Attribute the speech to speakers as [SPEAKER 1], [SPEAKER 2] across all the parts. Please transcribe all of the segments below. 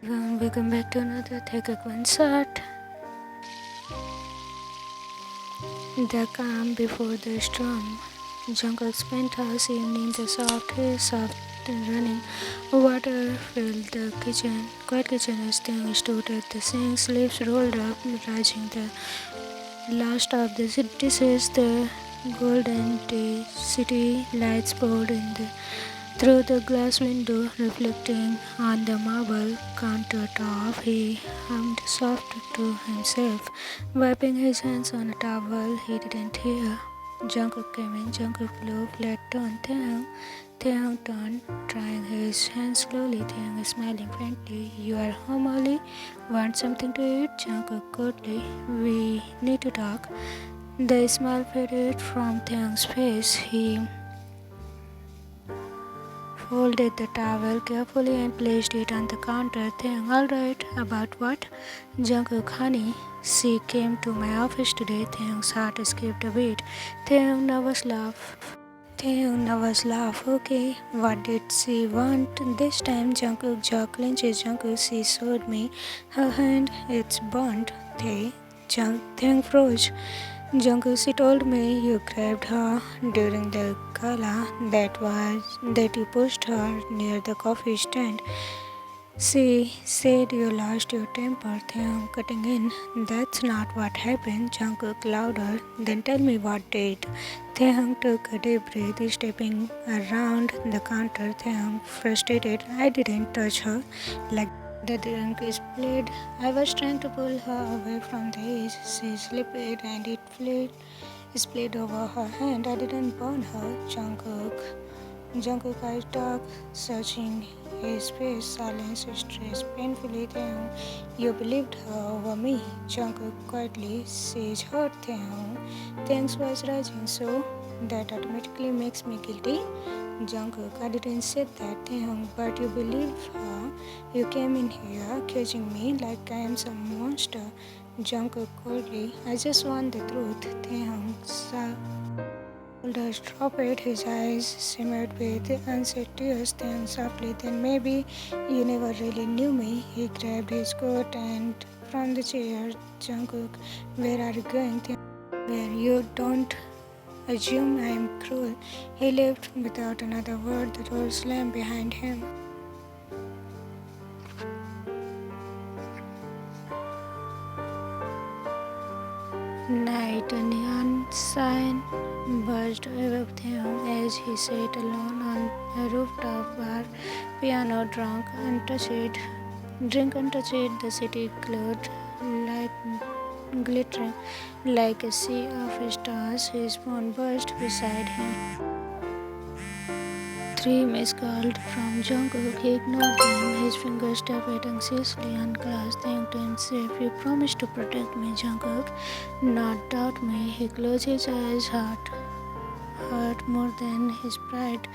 [SPEAKER 1] Welcome back to another Taekook concert. The calm before the storm. Jungkook spent his evening the soft running water filled the kitchen. Quiet kitchen as Taehyung stood at the sink, sleeves rolled up, rising the last of the dishes. The golden tea city lights poured in through the glass window, reflecting on the marble countertop. He hummed softly to himself, wiping his hands on a towel he didn't hear. Jungkook came in. Jungkook blew flat on Taehyung. Taehyung turned, drying his hands slowly. Taehyung is smiling faintly. You are home early? Want something to eat? Jungkook coldly. We need to talk. The smile faded from Taehyung's face. He folded the towel carefully and placed it on the counter. Taehyung, alright, about what? Jungkook, honey, she came to my office today. Taehyung's heart skipped a beat. Taehyung nervous laugh. Taehyung nervous laugh. Okay, what did she want this time? Jungkook jaw clenches. Jungkook, she showed me her hand. It's burnt. Taehyung froze. Jungkook, she told me you grabbed her during the gala. That you pushed her near the coffee stand. She said you lost your temper. Taehyung cutting in. That's not what happened. Jungkook louder. Then tell me what did. Taehyung took a deep breath, stepping around the counter. Taehyung frustrated. I didn't touch her like the drink is played. I was trying to pull her away from the edge. She slipped and it splayed over her hand. I didn't burn her. Jungkook eyes dark, searching his face, silence stress painfully. Taehyung, you believed her over me. Jungkook quietly, she's hurt. Taehyung's voice rising, so that automatically makes me guilty. Jungkook, I didn't say that. Taehyung, but you believe her. You came in here accusing me like I am some monster. Jungkook coldly, I just want the truth. Taehyung shoulders dropped, his eyes shimmered with unshed tears. Taehyung softly, then maybe you never really knew me. He grabbed his coat and from the chair. Jungkook, where are you going? Taehyung, where you don't assume I am cruel. He left without another word. The door slammed behind him. Night, a neon sign buzzed above him as he sat alone on a rooftop bar, piano drink untouched, the city glowed like glittering like a sea of stars. His phone buzzed beside him. Three missed calls from Jungkook. He ignored them. His fingers tapped anxiously on glass. Thanked himself. You promised to protect me, Jungkook. Not doubt me. He closed his eyes. Heart hurt more than his pride.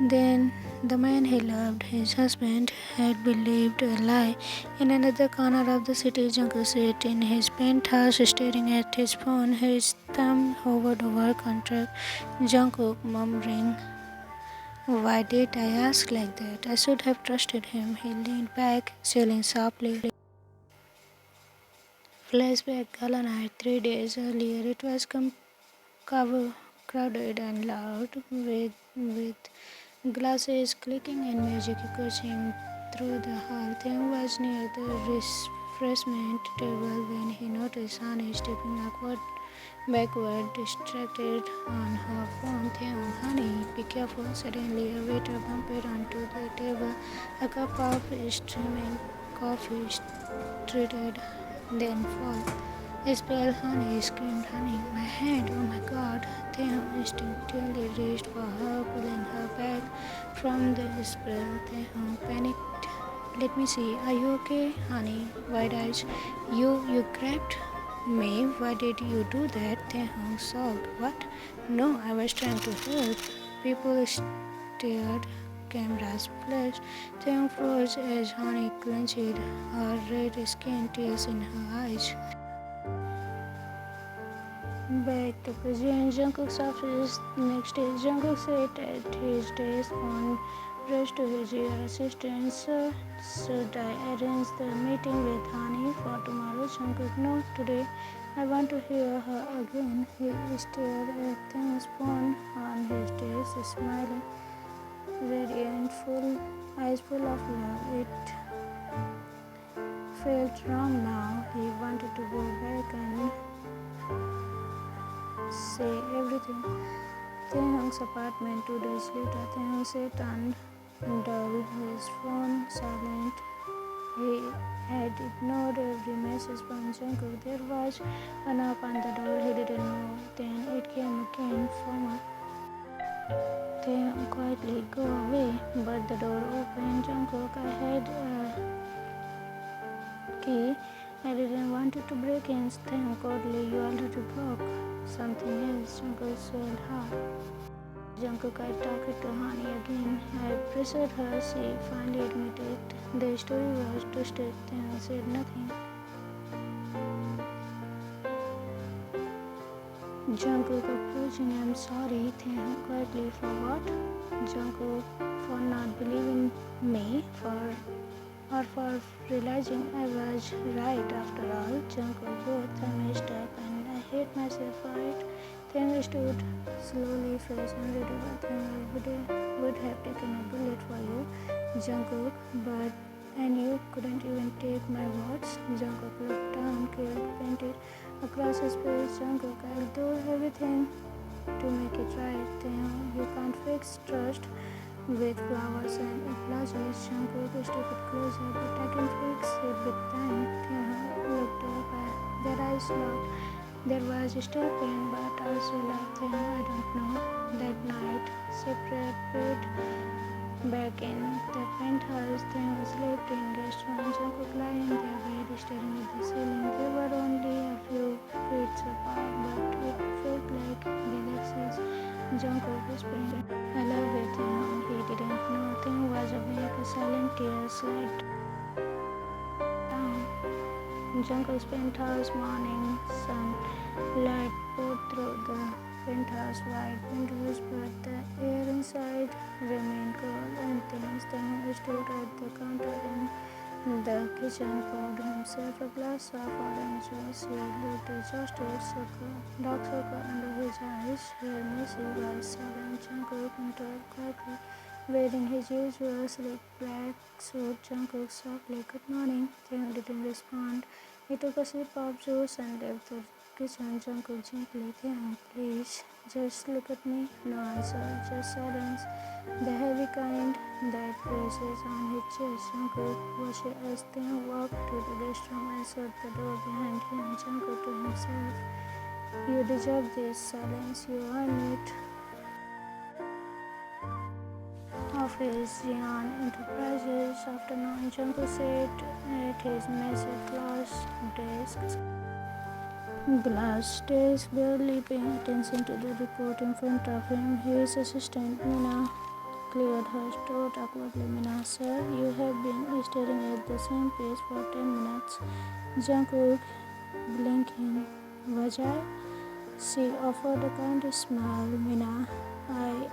[SPEAKER 1] Then the man he loved, his husband, had believed a lie. In another corner of the city, Jungkook sat in his penthouse, staring at his phone. His thumb hovered over contract. Jungkook murmuring, why did I ask like that? I should have trusted him. He leaned back, sailing softly. Flashback gala night 3 days earlier. It was crowded and loud, with glasses clicking and music echoing through the hall. Taehyung was near the refreshment table when he noticed Hanni stepping backward, distracted on her phone. Taehyung, honey, be careful. Suddenly, a waiter bumped onto the table. A cup of steaming coffee stuttered, then fall. Spell, honey, screamed Honey. My hand, oh my god. Taehyung instinctively reached for her, pulling her back from the spell. Taehyung panicked. Let me see. Are you okay, honey? Wide eyes. You grabbed me, why did you do that? Taehyung sobbed. What? No, I was trying to help. People stared, cameras flashed. Taehyung froze as Hanni clenched her red skin, tears in her eyes. Back the present, Jungkook's office next day. Jungkook sat at his desk on rushed to his rear assistant. Sir, should I arrange the meeting with Hanni for tomorrow? Jungkook, no, today. I want to hear her again. He stared at Taehyung's phone on his desk, smiling, radiant, eyes full of love. It felt wrong now. He wanted to go back and say everything. Taehyung's apartment 2 days later. Taehyung sat on dull, his phone silent. He had ignored every message from Jungkook. There was a knock on the door. He didn't move. Then it came again from a Taehyung quietly go away, but the door opened. Jungkook, I had a key. I didn't want it to break in. Taehyung coldly, you already broke something else. Jungkook swelled hard. Jungkook, I talked to Hanni again. I pressured her. She finally admitted the story was twisted. Taehyung said nothing. Jungkook approaching, I'm sorry. Taehyung quietly, for what? Jungkook, for not believing me, for realizing I was right after all. Jungkook, both I messed up and I hate myself for it. Taehyung stood slowly, face unreadable. Taehyung would have taken a bullet for you, Jungkook, but and you couldn't even take my words. Jungkook looked down, guilt painted across his face. Jungkook, I'll do everything to make it right. Taehyung, you can't fix trust with flowers and apologies. Jungkook stepped closer, but I can fix it with time. Taehyung looked up, their eyes locked. There was still pain, but also love. Taehyung, I don't know. That night, separate back in the penthouse, Taehyung slept in guest room. Jungkook lying in their bed, staring at the ceiling. They were only a few feet apart, but it felt like galaxies. Jungkook whispering, I love you, Taehyung. He didn't know. Taehyung was awake, a silent tear slid down. Jungkook's penthouse morning sunlight poured through the penthouse wide windows, but the air inside remained cold and tense. Taehyung stood at the counter in the kitchen, poured himself a glass of orange juice. He looked exhausted, dark circle under his eyes. Hair messy, was silent. Jungkook entered quietly, wearing his usual sleek black suit. Jungkook softly, good morning. Taehyung didn't respond. He took a sip of juice and left the kitchen. Jungkook gently, Taehyung, please, just look at me. No answer, just silence. The heavy kind that presses on his chest. Jungkook watched as Taehyung walked to the guest room and shut the door behind him. Jungkook to himself, you deserve this silence, you earn it. Office, Xi'an Enterprises. Afternoon, Jungkook sat at his messy glass desk, barely paying attention to the report in front of him. His assistant, Mina, cleared her throat awkwardly. Mina, sir, you have been staring at the same page for 10 minutes. Jungkook, blinking. Was I? She offered a kind smile. Mina, I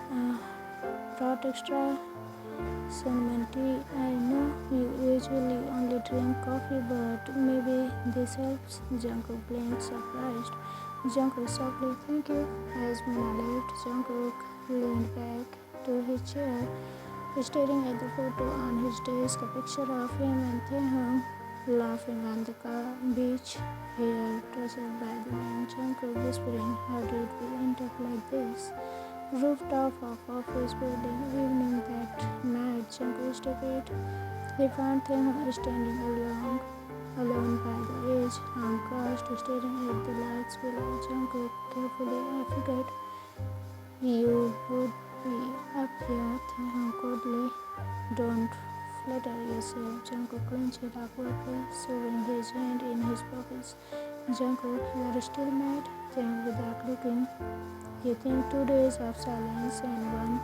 [SPEAKER 1] brought extra cinnamon tea. I know you usually only drink coffee, but maybe this helps. Jungkook blinked, surprised. Jungkook softly, thank you. As Mina left, Jungkook leaned back to his chair, staring at the photo on his desk, a picture of him and Taehyung laughing on the beach, hair touched by the wind. Jungkook whispering, how did we end up like this? Rooftop of office building, evening that night. Jungkook stepped. He found Taehyung standing alone by the edge, downcast, staring at the lights below. Jungkook carefully, I figured you would be up here. Taehyung coldly, don't flatter yourself. Jungkook clenched awkwardly, shoving his hand in his pockets. Jungkook, you are still mad? Taehyung without looking. You think 2 days of silence and one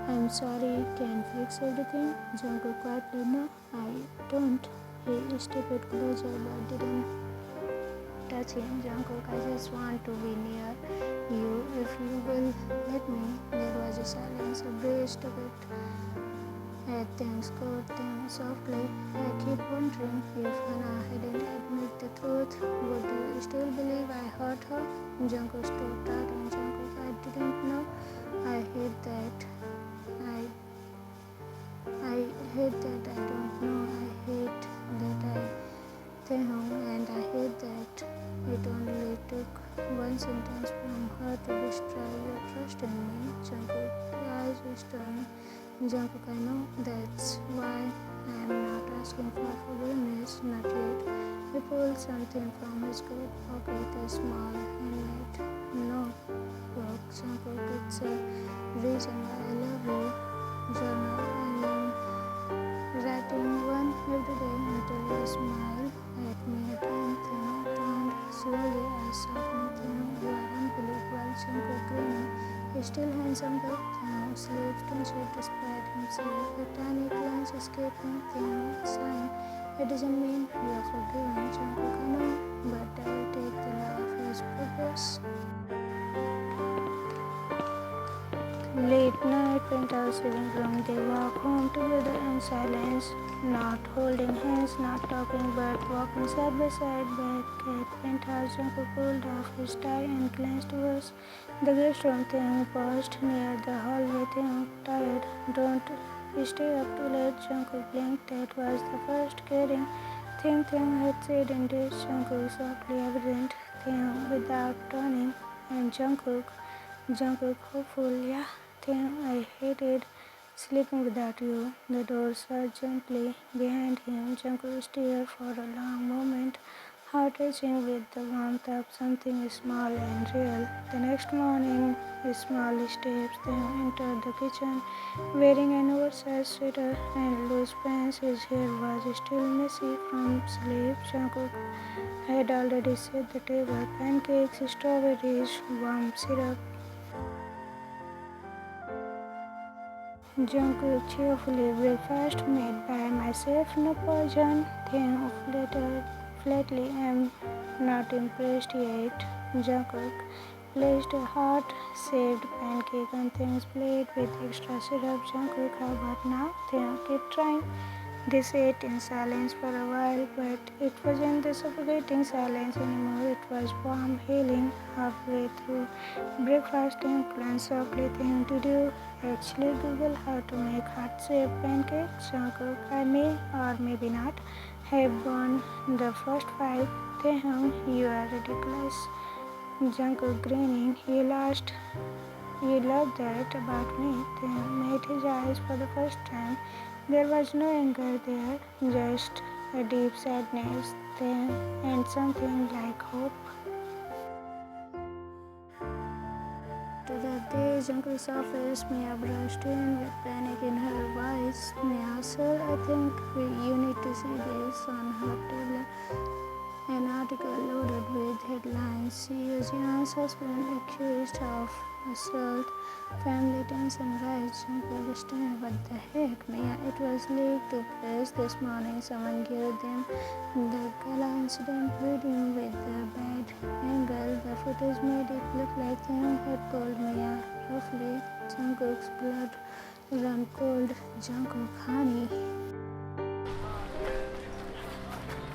[SPEAKER 1] I'm sorry can fix everything? Jungkook quietly, no, I don't. He stepped closer but didn't touch him. Jungkook, I just want to be near you if you will let me. There was a silence, a breeze took it Things good, things softly. I keep wondering if Hannah hadn't admitted the truth, would you still believe I hurt her? Jungkook stopped out and Jungkook, I didn't know. I hate that. I I hate that I don't know. I hate that I Taehyung, and I hate that it only took one sentence from her to destroy your trust in me. Jungkook eyes stern. Jungkook, I know. That's why I am not asking for forgiveness, not yet. He pulled something from his coat pocket, a small handmade notebook. Jungkook, it's a reason why I love you. Journal, I am writing one every day until you smile at me again. Taehyung turned slowly. I softened him. You are unbelievable. Jungkook grinning. He's still handsome but Taehyung sleeps tension despite himself. A tiny glance escaped him. Taehyung sighing. It doesn't mean you are forgiven. Jungkook, I know, but I will take the love as progress. Late night, penthouse living room. They walk home together in silence, not holding hands, not talking, but walking side by side back at penthouse. Jungkook pulled off his tie and glanced towards the guest room. Taehyung paused near the hallway. Taehyung, tired. Don't stay up too late. Jungkook blinked. That was the first caring thing Taehyung had said in days. Jungkook softly evident. Taehyung without turning, and Jungkook hopeful. Yeah. I hated sleeping without you. The door shut gently behind him. Jungkook stared for a long moment, heart racing with the warmth of something small and real. The next morning, small steps, they entered the kitchen, wearing an oversized sweater and loose pants. His hair was still messy from sleep. Jungkook had already set the table, pancakes, strawberries, warm syrup. Jungkook cheerfully, breakfast made by myself, no poison. Taehyung flatly, am not impressed yet. Jungkook placed a heart-shaped pancake on Taehyung's plate with extra syrup. Jungkook, how about now? Taehyung, keep trying. They sat in silence for a while, but it wasn't the suffocating silence anymore. It was warm, healing. Halfway through breakfast, Taehyung glanced softly. Taehyung, did you actually Google how to make heart-shaped pancakes? Jungkook, I may or maybe not have won the first fight. Taehyung, you are ridiculous. Jungkook grinning. You love that about me. Taehyung made his eyes for the first time. There was no anger there, just a deep sadness and something like hope. To that day, Jungkook's office, Mia brushed in with panic in her voice. Mia, sir, I think you need to see this on her tablet. An article loaded with headlines. CEO's young husband accused of assault. Family tension rise. Jungkook stand. What the heck, Mia? It was leaked to press this morning. Someone gave them the gala incident video with the bad angle. The footage made it look like Taehyung had pulled Mia roughly. Jungkook's blood ran cold. Jungkook, honey.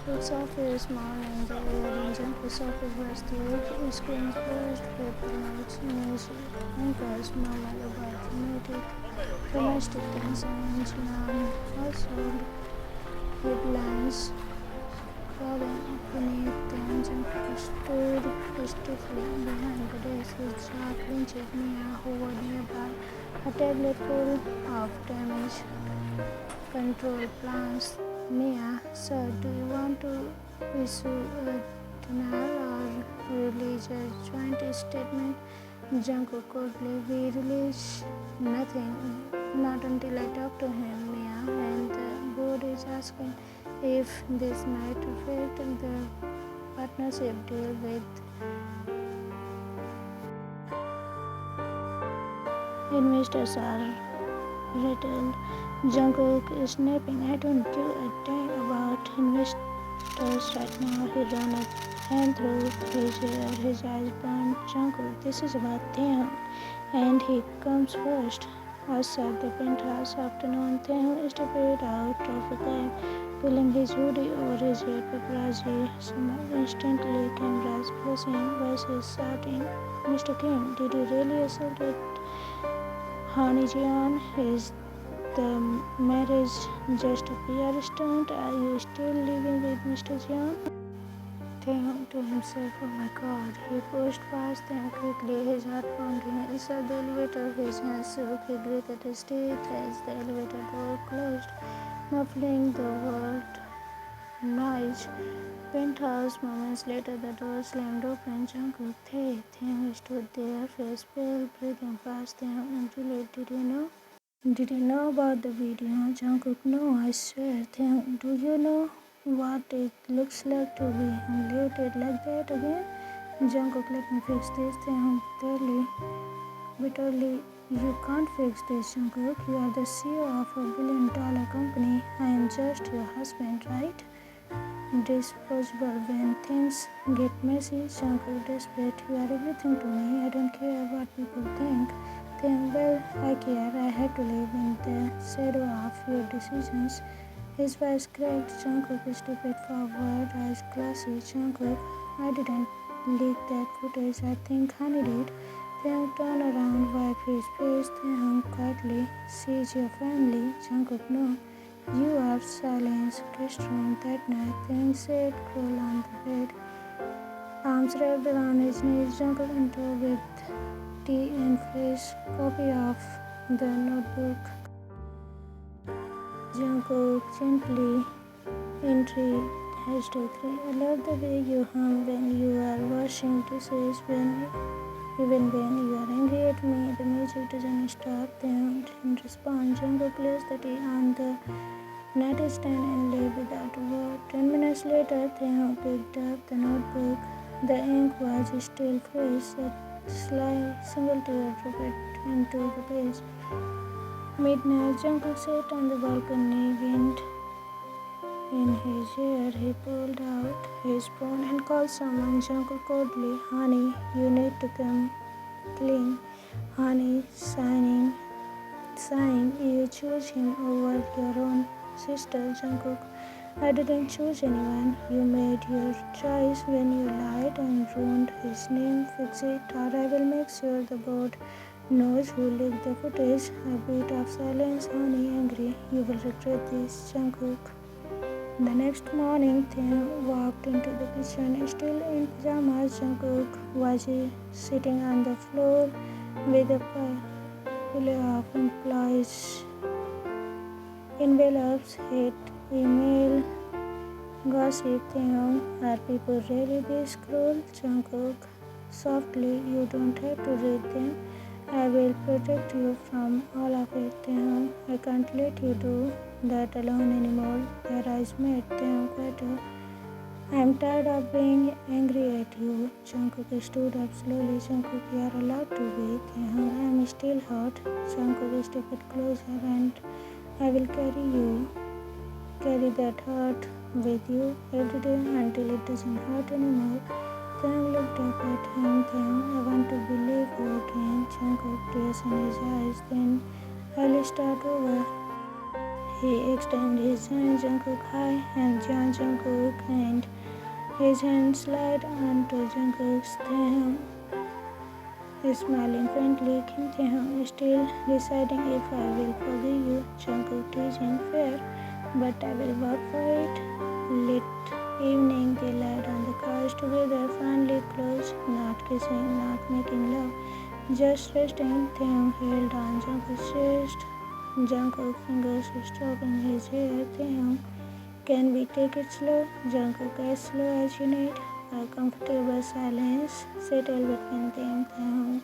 [SPEAKER 1] Jungkook's office morning, the air in Jungkook's office was thick. Screens burst, paper notes, news anchors murmured about domestic tensions, non-household headlines crawling beneath them. Jungkook stood stiffly behind the desk, his jaw clenched. Mia hovered nearby, a tablet full of damage control plans. Mia, sir, do you want to issue a denial or release a joint statement? Jungkook coldly, we release nothing, not until I talk to him, Mia, and the board is asking if this might affect the partnership deal with investors are rattled. Jungkook is snapping. I don't give a damn about investors right now. He ran a hand through his hair. His eyes burned. Jungkook, this is about Taehyung, and he comes first. outside the penthouse afternoon. Taehyung stepped out of the cab, pulling his hoodie over his head. Paparazzi summoned instantly, cameras flashing, voices shouting, "Mr. Kim, did you really assault Hanni? Is the marriage just a PR stunt? Are you still living with Mr. Jeon?" Taehyung to himself, "Oh my God." He pushed past them quickly, his heart pounding. Inside the elevator, his hands shook. He gritted his teeth as the elevator door closed, muffling the word noise. Penthouse. Moments later, the door slammed open. Jungkook, Taehyung stood there, face pale, breathing fast. Taehyung interrupted, "Did you know? Did you know about the video?" Jungkook, "No, I swear." Taehyung, "Do you know what it looks like to be humiliated like that again?" Jungkook, "Let me fix this." Taehyung bitterly, "You can't fix this, Jungkook. You are the CEO of a $1 billion company. I am just your husband, right? Disposable when things get messy." Jungkook, desperate, "You are everything to me. I don't care what people think." Then, "Well, I care. I have to live in the shadow of your decisions." His voice cracked. Jungkook stepped forward, eyes glassy. Jungkook, "I didn't leak that footage. I think Hanni did." Taehyung turned around, wiped his face. Taehyung quietly, "She's your family." Jungkook, "No. You are." Silence. Guest room that night. Taehyung sat curled on the bed, arms wrapped around his knees. Jungkook entered with tea and fresh copy of the notebook. Jungkook gently intrigued. #3. "I love the way you hum when you are washing dishes, even when you are angry at me. The music doesn't stop." Taehyung didn't respond. Jungkook placed the tea on the nightstand and left without a word. 10 minutes later, Taehyung picked up the notebook. The ink was still fresh. A single tear dropped into the page. Midnight. Jungkook sat on the balcony, wind in his hair. He pulled out his phone and called someone. Jungkook coldly, "Hanni, you need to come clean." Hanni, sighing, "You choose him over your own sister." Jungkook, "I didn't choose anyone. You made your choice when you lied and ruined his name. Fix it, or I will make sure the board knows who leaked the footage." A bit of silence. Hanni, angry, "You will regret this." Jungkook. The next morning, Taehyung walked into the kitchen, still in pajamas. Jungkook was sitting on the floor with a pile of envelopes, hate, email, gossip. Taehyung, "Are people really this cruel?" Jungkook, softly, "You don't have to read them. I will protect you from all of it." Taehyung, "I can't let you do that alone anymore." Their eyes met. Taehyung quieter, "I am tired of being angry at you." Jungkook stood up slowly. Jungkook, "You are allowed to be." Taehyung, "I am still hurt." Jungkook stepped closer, "And I will carry that hurt with you every day until it doesn't hurt anymore." Taehyung looked up at him. Taehyung, "I want to believe you again." Jungkook, tears in his eyes. "Then I'll start over." He extended his hand. Jungkook, "Hi, I'm Jungkook," and his hand slid onto Jungkook's. Taehyung, smiling faintly. Kim Taehyung, still deciding if I will forgive you. Jungkook, teasing, "Fair, but I will work for it." Late evening, they laid on the couch together, finally close, not kissing, not making love, just resting. Taehyung held on Jungkook's chest. Jungkook, fingers stroking his hair. Taehyung, "Can we take it slow?" Jungkook, "As slow as you need." A comfortable silence settled between them. Taehyung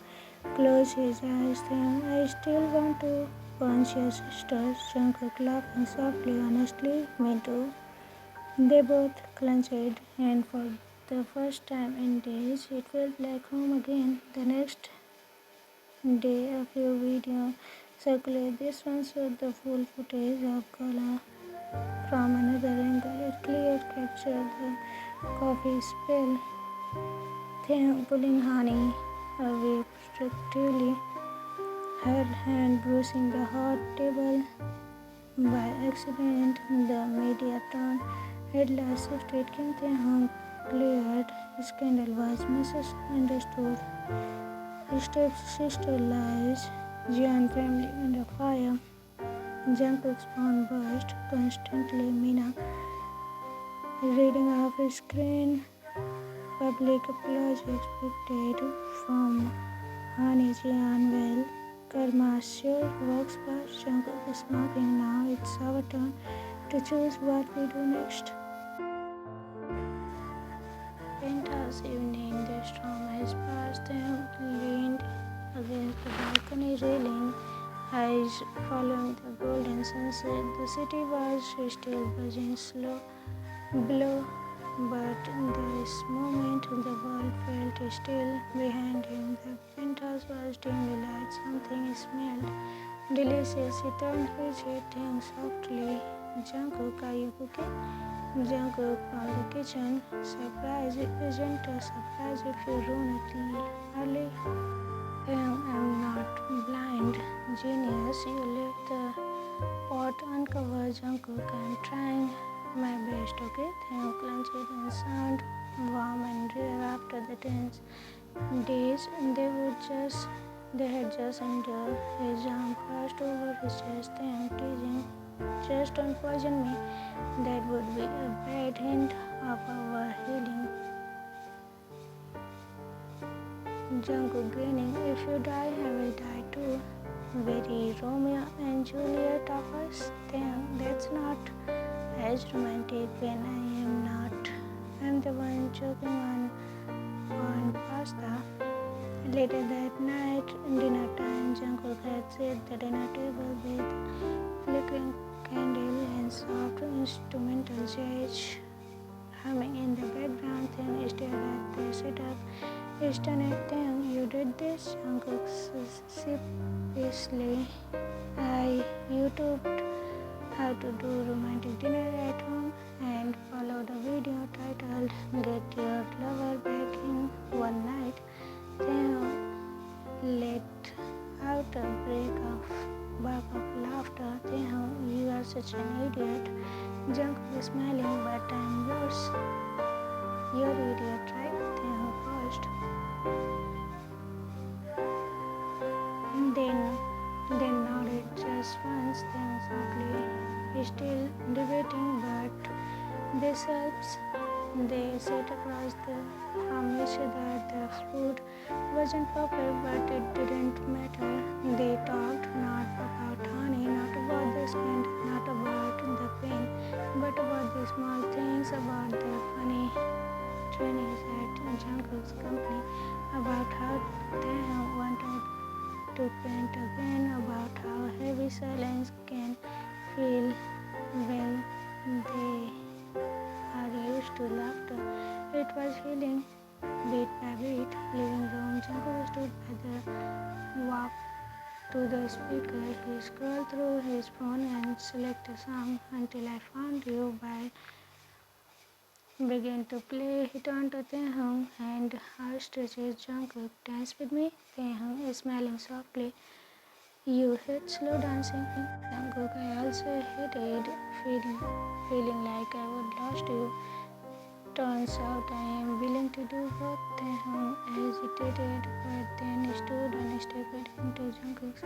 [SPEAKER 1] closed his eyes. Taehyung, "I still want to punch your sister." Jungkook, laughing softly, "Honestly, me too." They both clenched, and for the first time in days, it felt like home again. The next day, a few videos circulated. This one showed the full footage of Gala from another angle. It clearly captured the coffee spill. Taehyung pulling Hanni away protectively. her hand bruising the hot table by accident. The media turned at last shifted. Kim Taehyung cleared scandal was misunderstood. Stepsister lies. Jian family under fire. Jungkook's phone burst constantly. Mina reading off screen. Public apology expected from hanni. Jian well. Karma sure works fast. Jungkook is smoking now. It's our turn to choose what we do next. Fantasise evening. The storm has passed. Them leaned against the balcony railing, eyes following the golden sunset. The city was still buzzing slow below, but in this moment the world felt still behind him. The penthouse was dimly lit. Something smelled delicious. He turned his head, saying softly, "Jungkook, are you cooking?" Jungkook from the kitchen. Surprise! It isn't a surprise if you ruin it early. I'm not blind. Genius, you left the pot uncovered. Jungkook, I'm trying my best, okay? Taehyung clenched and sound warm and rare after the tense days they had just endured. His arm crossed over his chest. Taehyung teasing, just don't poison me. That would be a bad hint of our healing. Jungkook grinning, if you die, I will die too. Very Romeo and Juliet of us. Taehyung, that's not as romantic when I am not. I'm the one choking on pasta. Later that night, dinner time, Jungkook had set the dinner table with flickering candle and soft instrumental jazz humming in the background. Taehyung stared at the setup. Stunned. Taehyung, you did this? Jungkook sheepishly. I YouTubed how to do romantic dinner at home and followed a video titled Get Your Lover Back in One Night. Taehyung let out a bark of laughter. Taehyung, you are such an idiot. Jungkook is smiling, but I'm worse. You're idiot, right? Taehyung paused. Then nodded just once. Then softly, still debating, but this helps. They sat across from each other. The food wasn't perfect, but it didn't matter. They talked not about honey, not about the scandal, not about the pain, but about the small things, about the funny trainees at Jungkook's company, about how Taehyung wanted to paint again, about how heavy silence can feel when they are used to laughter. It was healing. Beat by beat, living room. Jungkook stood by the walk to the speaker. He scrolled through his phone and selected a song until I found you by began to play. He turned to Taehyung and outstretched. Jungkook, dance with me. Taehyung is smiling softly. You hate slow dancing. Jungkook, I also hated feeling like I would lost you. Turns out I am willing to do both. Taehyung hesitated, but then stood and stepped into Jungkook's.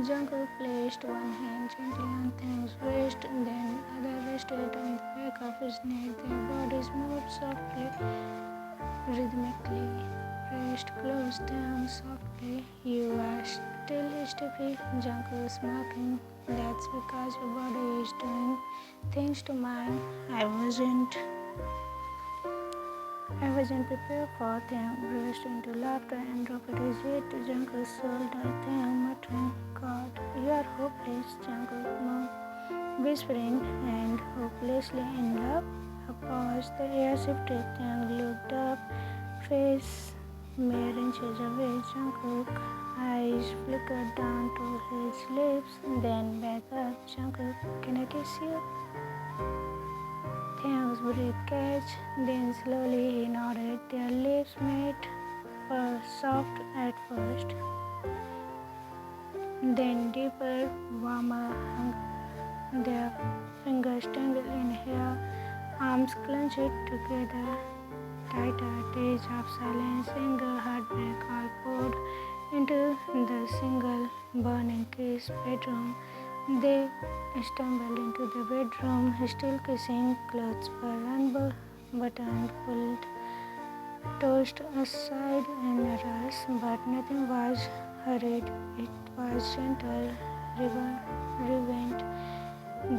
[SPEAKER 1] Jungkook placed one hand gently on Taehyung's waist, then the other rested on the back of his neck. Their bodies moved softly, rhythmically. Pressed close. Taehyung softly. You are still stiffy. Jungkook smirking. That's because your body is doing things to mine. I wasn't prepared for. Taehyung burst into laughter and dropped his head to Jungkook's shoulder. Taehyung muttering, God, you are hopeless. Jungkook whispering, and hopelessly in love. A pause. The air shifted. Taehyung looked up, face mere inches away. Jungkook eyes flickered down to his lips, then back up. Jungkook, can I kiss you? Taehyung's breath catch, then slowly he nodded. Their lips met, were soft at first, then deeper, warmer, their fingers tangled in hair, arms clenched together tighter. Days of silence, anger, heartbreak all poured into the single burning kiss. Bedroom. They stumbled into the bedroom, still kissing. Clothes were unbuttoned, pulled, tossed aside in a rush, but nothing was hurried. It was gentle, reverent.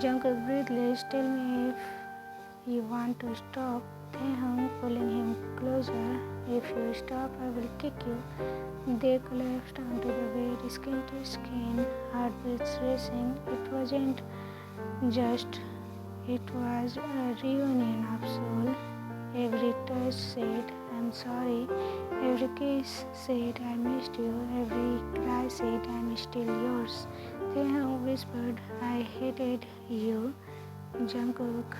[SPEAKER 1] Jungkook breathless, tell me if you want to stop. Taehyung pulling him closer. If you stop, I will kick you. They collapsed onto the bed, skin to skin, heartbeats racing. It wasn't just, it was a reunion of soul. Every touch said, I'm sorry. Every kiss said, I missed you. Every cry said, I'm still yours. Taehyung whispered, I hated you. Jungkook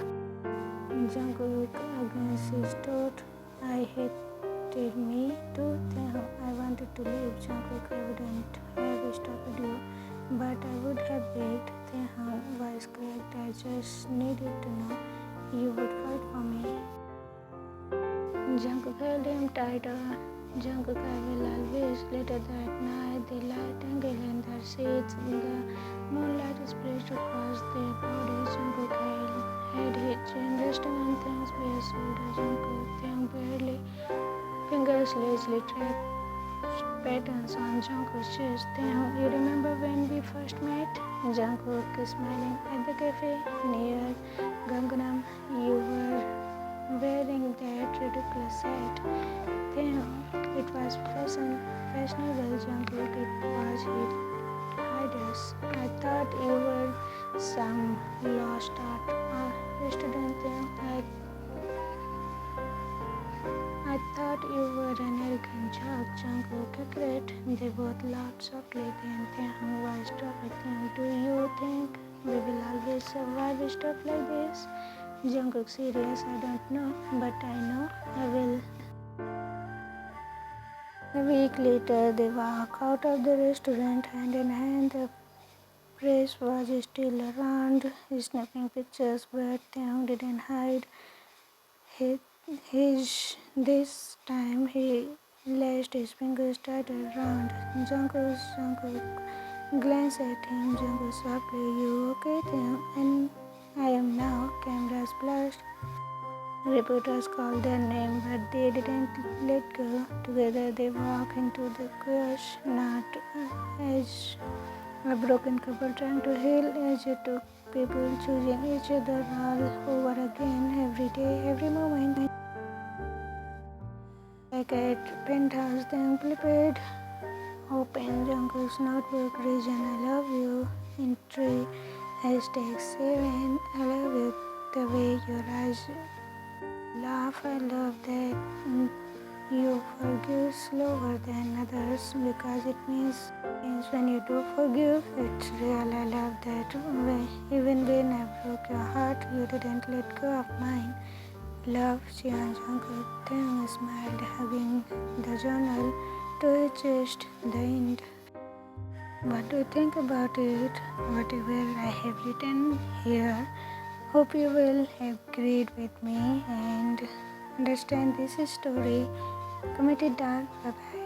[SPEAKER 1] against his thought, I hated me too. Taehyung, I wanted to leave. Jungkook, I wouldn't have stopped you, but I would have begged. Taehyung, voice cracked, I just needed to know you would fight for me. Jungkook held him tighter. Jungkook, I will always. Later that night, they lay tangled in their seats. The moonlight splashed across their bodies. Jungkook had his chin resting on Taehyung's bare shoulder. Jungkook, Taehyung barely. Fingers lazily tracked patterns on Jungkook's chest. Taehyung, you remember when we first met? Jungkook, smiling at the cafe near Gangnam. You were wearing that ridiculous hat. Taehyung, it was fashionable. Jungkook, it was hideous. I thought you were some lost art student. I thought you were an arrogant jock. Jungkook agreed. They both laughed softly. Then Taehyung was talking. Do you think we will always survive stuff like this? Jungkook, serious, I don't know, but I know I will. A week later, they walk out of the restaurant hand in hand. The press was still around, snapping pictures, but Taehyung didn't hide this time he lashed his fingers tighter around Jungkook glanced at him. Jungkook softly, you okay, Taehyung? And I am now. Cameras flashed. Reporters called their name, but they didn't let go. Together they walked into the crash, not as a broken couple trying to heal, as it took people choosing each other all over again, every day, every moment. Like at penthouse, then flipped open Jungkook's notebook, region I love you, in 3, #7, I love you, the way your eyes laugh, I love that you forgive slower than others because it means when you do forgive, it's real. I love that way. Even when I broke your heart, you didn't let go of mine. Love, Jian. Jungkook. Taehyung smiled, hugging the journal to his chest. The end. What do you think about it? Whatever I have written here, hope you will agree with me and understand this story. Committed down. Bye bye.